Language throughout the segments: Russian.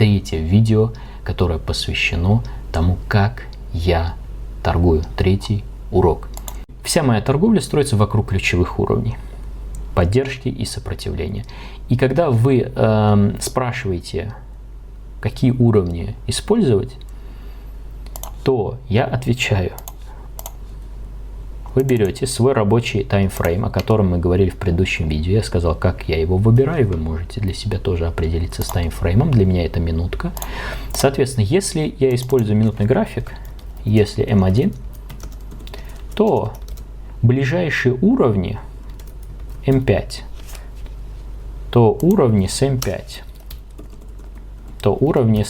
третье видео, которое посвящено тому, как я торгую. Третий урок. Вся моя торговля строится вокруг ключевых уровней поддержки и сопротивления. И когда вы спрашиваете, какие уровни использовать, то я отвечаю. Вы берете свой рабочий таймфрейм, о котором мы говорили в предыдущем видео. Я сказал, как я его выбираю. Вы можете для себя тоже определиться с таймфреймом. Для меня это минутка. Соответственно, если я использую минутный график, если М1, то ближайшие уровни М5, то уровни с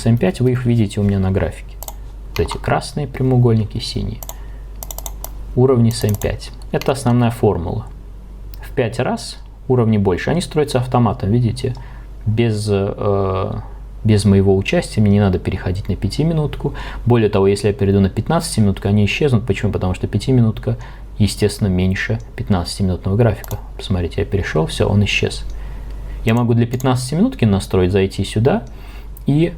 М5, вы их видите у меня на графике. Вот эти красные прямоугольники, синие. Уровни с М5. Это основная формула. В 5 раз уровни больше. Они строятся автоматом, видите? Без моего участия мне не надо переходить на 5-минутку. Более того, если я перейду на 15-минутку, они исчезнут. Почему? Потому что 5-минутка, естественно, меньше 15-минутного графика. Посмотрите, я перешел, все, он исчез. Я могу для 15-минутки настроить, зайти сюда и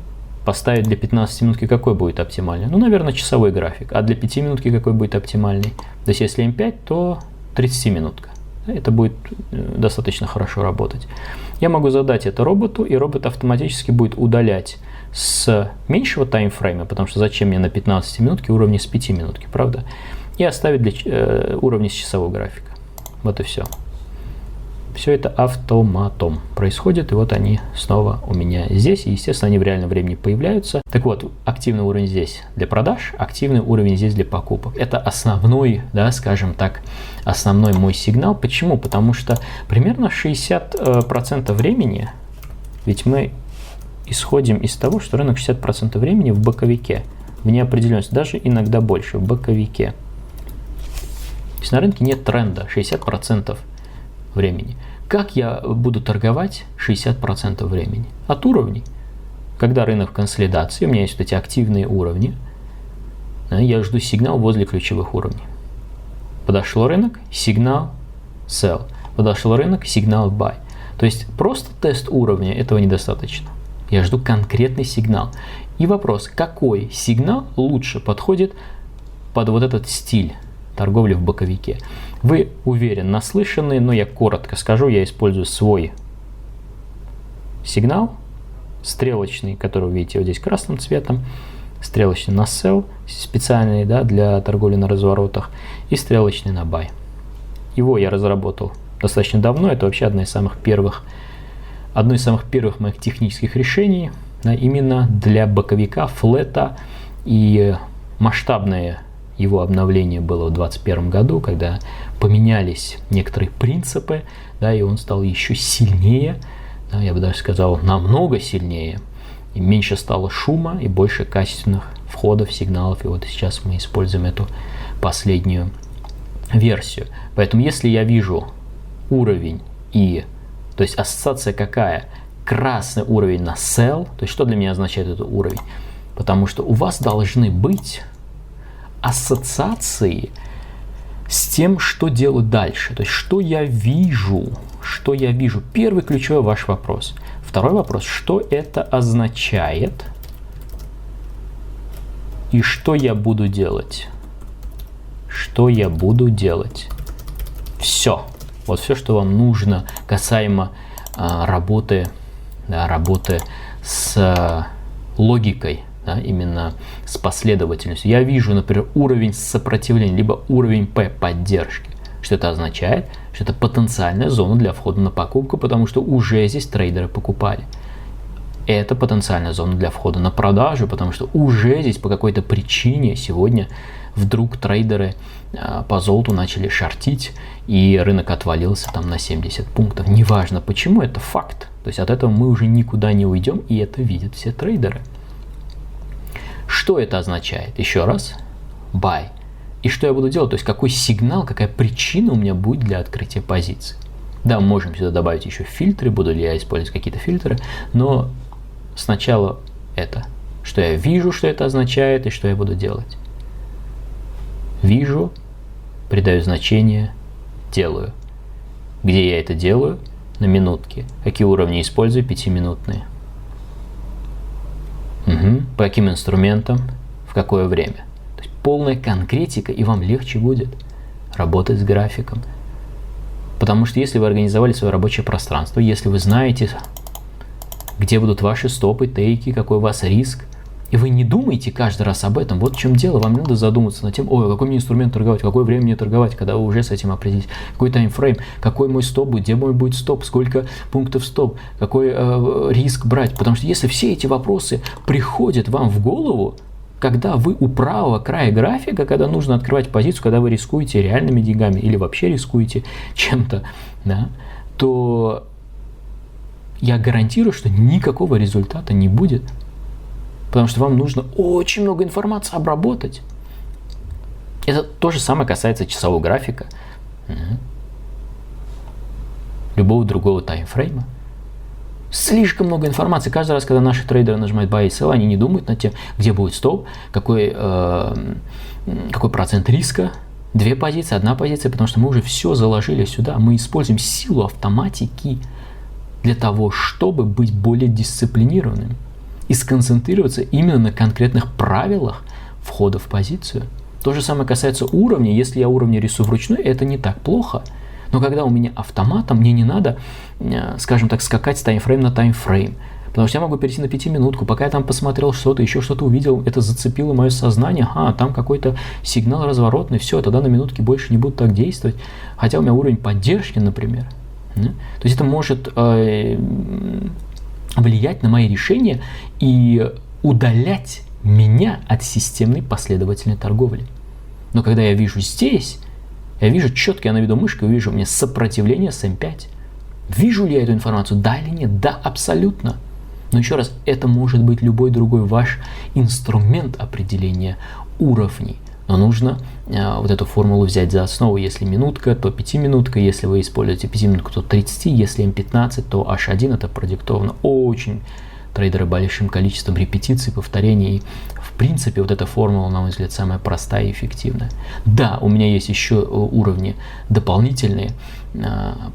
поставить для 15-минутки какой будет оптимальный? Ну, наверное, часовой график. А для 5-минутки какой будет оптимальный? То есть, если М5, то 30-минутка. Это будет достаточно хорошо работать. Я могу задать это роботу, и робот автоматически будет удалять с меньшего таймфрейма, потому что зачем мне на 15-минутке уровни с 5-минутки, правда? И оставить для уровни с часового графика. Вот и все. Все это автоматом происходит, и вот они снова у меня здесь, и, естественно, они в реальном времени появляются. Так вот, активный уровень здесь для продаж, активный уровень здесь для покупок. Это основной, да, скажем так, основной мой сигнал. Почему? Потому что примерно 60% времени, ведь мы исходим из того, что рынок 60% времени в боковике, в неопределенности, даже иногда больше, в боковике. То есть на рынке нет тренда, 60% времени. Как я буду торговать 60% времени? От уровней. Когда рынок в консолидации, у меня есть вот эти активные уровни, я жду сигнал возле ключевых уровней. Подошел рынок, сигнал sell. Подошел рынок, сигнал buy. То есть просто тест уровня этого недостаточно. Я жду конкретный сигнал. И вопрос, какой сигнал лучше подходит под вот этот стиль торговли в боковике? Вы, уверен, наслышаны, но я коротко скажу, я использую свой сигнал, стрелочный, который вы видите вот здесь красным цветом, стрелочный на sell, специальный, да, для торговли на разворотах, и стрелочный на buy. Его я разработал достаточно давно, это вообще одно из самых первых моих технических решений, да, именно для боковика, флета, и масштабное его обновление было в 2021 году, когда поменялись некоторые принципы, да, и он стал еще сильнее, да, я бы даже сказал, намного сильнее, и меньше стало шума, и больше качественных входов, сигналов, и вот сейчас мы используем эту последнюю версию. Поэтому если я вижу уровень то есть ассоциация какая? Красный уровень на sell, то есть что для меня означает этот уровень? Потому что у вас должны быть ассоциации с тем, что делать дальше. То есть, что я вижу. Первый ключевой ваш вопрос. Второй вопрос, что это означает и что я буду делать. Все. Вот все, что вам нужно касаемо работы с логикой, да, именно с последовательностью. Я вижу, например, уровень сопротивления, либо уровень P поддержки. Что это означает? Что это потенциальная зона для входа на покупку, потому что уже здесь трейдеры покупали. Это потенциальная зона для входа на продажу, потому что уже здесь по какой-то причине сегодня вдруг трейдеры по золоту начали шортить, и рынок отвалился там на 70 пунктов. Неважно почему, это факт. То есть от этого мы уже никуда не уйдем, и это видят все трейдеры. Что это означает? Еще раз, buy. И что я буду делать? То есть какой сигнал, какая причина у меня будет для открытия позиции. Да, мы можем сюда добавить еще фильтры, буду ли я использовать какие-то фильтры, но сначала это. Что я вижу, что это означает, и что я буду делать. Вижу, придаю значение, делаю. Где я это делаю? На минутке. Какие уровни использую? 5-минутные. По каким инструментам, в какое время. То есть полная конкретика, и вам легче будет работать с графиком. Потому что если вы организовали свое рабочее пространство, если вы знаете, где будут ваши стопы, тейки, какой у вас риск, и вы не думаете каждый раз об этом, вот в чем дело, вам не надо задуматься над тем, ой, какой мне инструмент торговать, какое время мне торговать, когда вы уже с этим определитесь, какой таймфрейм, какой мой стоп будет, где мой будет стоп, сколько пунктов стоп, какой риск брать. Потому что если все эти вопросы приходят вам в голову, когда вы у правого края графика, когда нужно открывать позицию, когда вы рискуете реальными деньгами или вообще рискуете чем-то, да, то я гарантирую, что никакого результата не будет. Потому что вам нужно очень много информации обработать. Это то же самое касается часового графика, любого другого таймфрейма. Слишком много информации. Каждый раз, когда наши трейдеры нажимают buy и sell, они не думают над тем, где будет стоп, какой процент риска, 2 позиции, 1 позиция, потому что мы уже все заложили сюда. Мы используем силу автоматики для того, чтобы быть более дисциплинированным и сконцентрироваться именно на конкретных правилах входа в позицию. То же самое касается уровня. Если я уровни рисую вручную, это не так плохо. Но когда у меня автоматом, мне не надо, скажем так, скакать с таймфрейм на таймфрейм. Потому что я могу перейти на 5-минутку, пока я там посмотрел что-то, еще что-то увидел, это зацепило мое сознание, там какой-то сигнал разворотный, все, тогда на минутке больше не буду так действовать. Хотя у меня уровень поддержки, например. То есть это может влиять на мои решения и удалять меня от системной последовательной торговли. Но когда я вижу здесь, я вижу четко, я наведу мышкой, вижу у меня сопротивление с М5. Вижу ли я эту информацию? Да или нет? Да, абсолютно. Но еще раз, это может быть любой другой ваш инструмент определения уровней. Но нужно вот эту формулу взять за основу. Если минутка, то 5-минутка. Если вы используете 5-минутку, то 30. Если М15, то H1. Это продиктовано очень трейдеры большим количеством репетиций, повторений. И в принципе, вот эта формула, на мой взгляд, самая простая и эффективная. Да, у меня есть еще уровни дополнительные,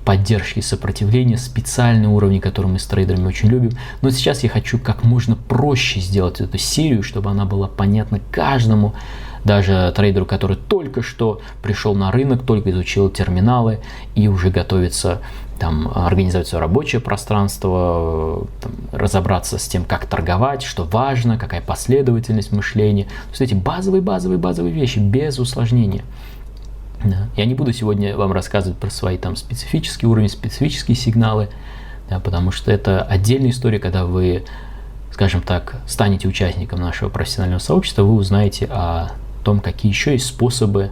поддержки, сопротивления, специальные уровни, которые мы с трейдерами очень любим. Но сейчас я хочу как можно проще сделать эту серию, чтобы она была понятна каждому, даже трейдеру, который только что пришел на рынок, только изучил терминалы и уже готовится там организовать свое рабочее пространство, там, разобраться с тем, как торговать, что важно, какая последовательность мышления. То есть эти базовые вещи, без усложнения. Да. Я не буду сегодня вам рассказывать про свои там специфические уровни, специфические сигналы, да, потому что это отдельная история, когда вы, скажем так, станете участником нашего профессионального сообщества, вы узнаете о том, какие еще есть способы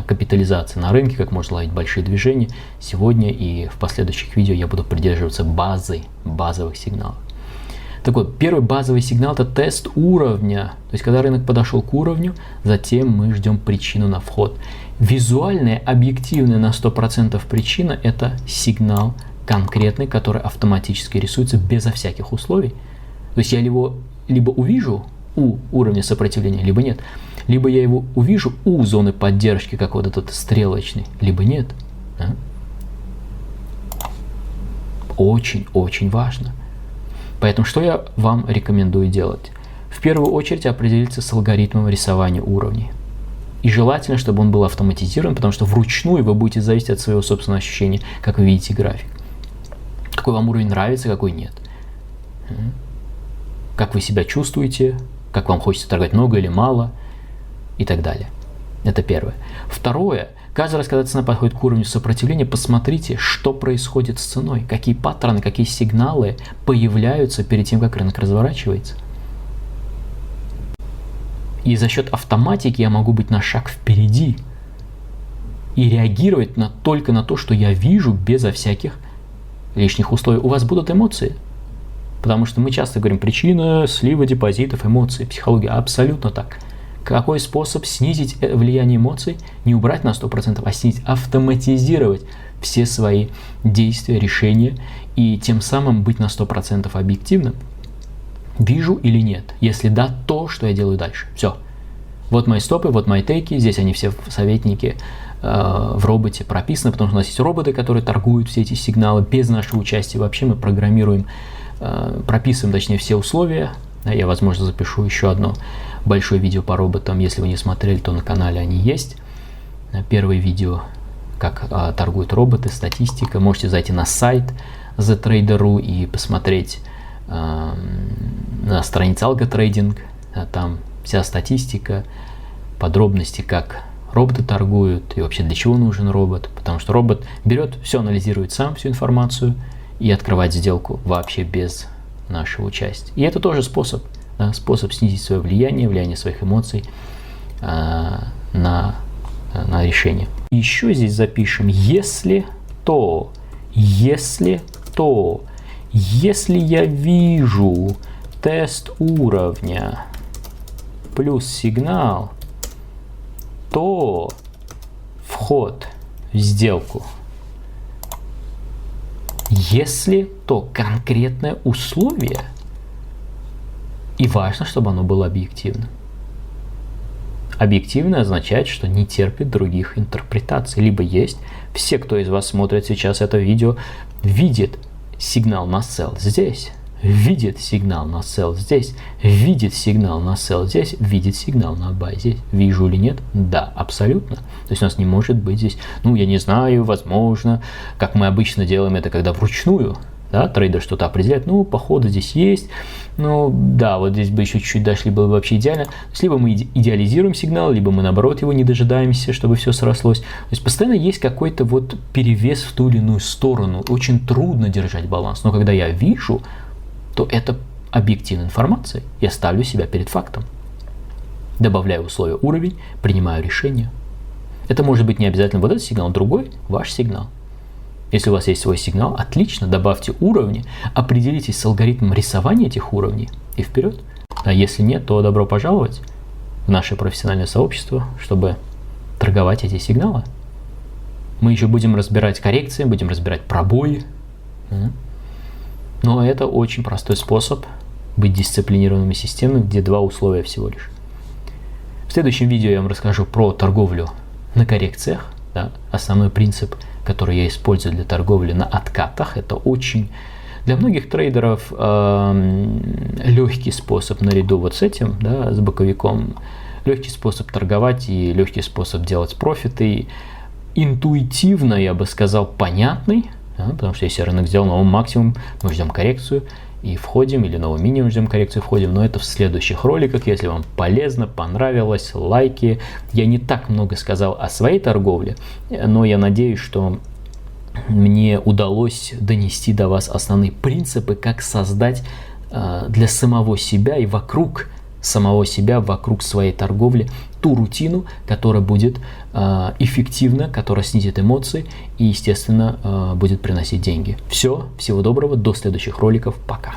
капитализации на рынке, как можно ловить большие движения. Сегодня и в последующих видео я буду придерживаться базовых сигналов. Так вот, первый базовый сигнал – это тест уровня. То есть, когда рынок подошел к уровню, затем мы ждем причину на вход. Визуальная, объективная на 100% причина – это сигнал конкретный, который автоматически рисуется безо всяких условий. То есть, я его либо увижу у уровня сопротивления, либо нет. Либо я его увижу у зоны поддержки, как вот этот стрелочный, либо нет. Да? Очень-очень важно. Поэтому что я вам рекомендую делать? В первую очередь определиться с алгоритмом рисования уровней. И желательно, чтобы он был автоматизирован, потому что вручную вы будете зависеть от своего собственного ощущения, как вы видите график. Какой вам уровень нравится, какой нет. Как вы себя чувствуете, как вам хочется торговать много или мало и так далее. Это первое. Второе. Каждый раз, когда цена подходит к уровню сопротивления, посмотрите, что происходит с ценой, какие паттерны, какие сигналы появляются перед тем, как рынок разворачивается. И за счет автоматики я могу быть на шаг впереди и реагировать только на то, что я вижу, безо всяких лишних условий. У вас будут эмоции. Потому что мы часто говорим, причина слива депозитов, эмоций, психология. Абсолютно так. Какой способ снизить влияние эмоций? Не убрать на 100%, а снизить, автоматизировать все свои действия, решения и тем самым быть на 100% объективным. Вижу или нет? Если да, то, что я делаю дальше? Все. Вот мои стопы, вот мои тейки. Здесь они все советники в роботе прописаны, потому что у нас есть роботы, которые торгуют все эти сигналы без нашего участия. Вообще мы программируем, прописываем, точнее, все условия Я, возможно, запишу еще одно большое видео по роботам. Если вы не смотрели, то на канале они есть. Первое видео, как торгуют роботы, статистика. Можете зайти на сайт TheTrader.ru и посмотреть на странице AlgoTrading. Там вся статистика, подробности, как роботы торгуют и вообще для чего нужен робот. Потому что робот берет, все анализирует сам, всю информацию и открывает сделку вообще без нашего участия. И это тоже способ, да, способ снизить свое влияние своих эмоций на решение. Еще здесь запишем, если я вижу тест уровня плюс сигнал, то вход в сделку. Если то конкретное условие, и важно, чтобы оно было объективным. Объективно означает, что не терпит других интерпретаций. Либо есть, все, кто из вас смотрит сейчас это видео, видит сигнал на sell здесь, видит сигнал на sell здесь, видит сигнал на sell здесь, видит сигнал на buy здесь. Вижу или нет? Да, абсолютно. То есть у нас не может быть здесь, я не знаю, возможно, как мы обычно делаем это, когда вручную, да, трейдер что-то определяет, походу здесь есть, да, вот здесь бы еще чуть-чуть дошли, было бы вообще идеально. То есть либо мы идеализируем сигнал, либо мы наоборот его не дожидаемся, чтобы все срослось. То есть постоянно есть какой-то вот перевес в ту или иную сторону. Очень трудно держать баланс, но когда я вижу, то это объективная информация. Я ставлю себя перед фактом. Добавляю условия уровень, принимаю решение. Это может быть не обязательно вот этот сигнал, другой ваш сигнал. Если у вас есть свой сигнал, отлично, добавьте уровни, определитесь с алгоритмом рисования этих уровней и вперед. А если нет, то добро пожаловать в наше профессиональное сообщество, чтобы торговать эти сигналы. Мы еще будем разбирать коррекции, будем разбирать пробои. Но это очень простой способ быть дисциплинированным и системным, где два условия всего лишь. В следующем видео я вам расскажу про торговлю на коррекциях. Да, основной принцип, который я использую для торговли на откатах, это очень для многих трейдеров легкий способ наряду вот с этим, да, с боковиком, легкий способ торговать и легкий способ делать профиты. Интуитивно, я бы сказал, понятный, да, потому что если рынок сделал новый максимум, мы ждем коррекцию и входим, или новый минимум ждем коррекцию, входим, но это в следующих роликах. Если вам полезно, понравилось, лайки. Я не так много сказал о своей торговле, но я надеюсь, что мне удалось донести до вас основные принципы, как создать для самого себя и вокруг самого себя, вокруг своей торговли ту рутину, которая будет эффективна, которая снизит эмоции и, естественно, будет приносить деньги. Всего доброго, до следующих роликов, пока.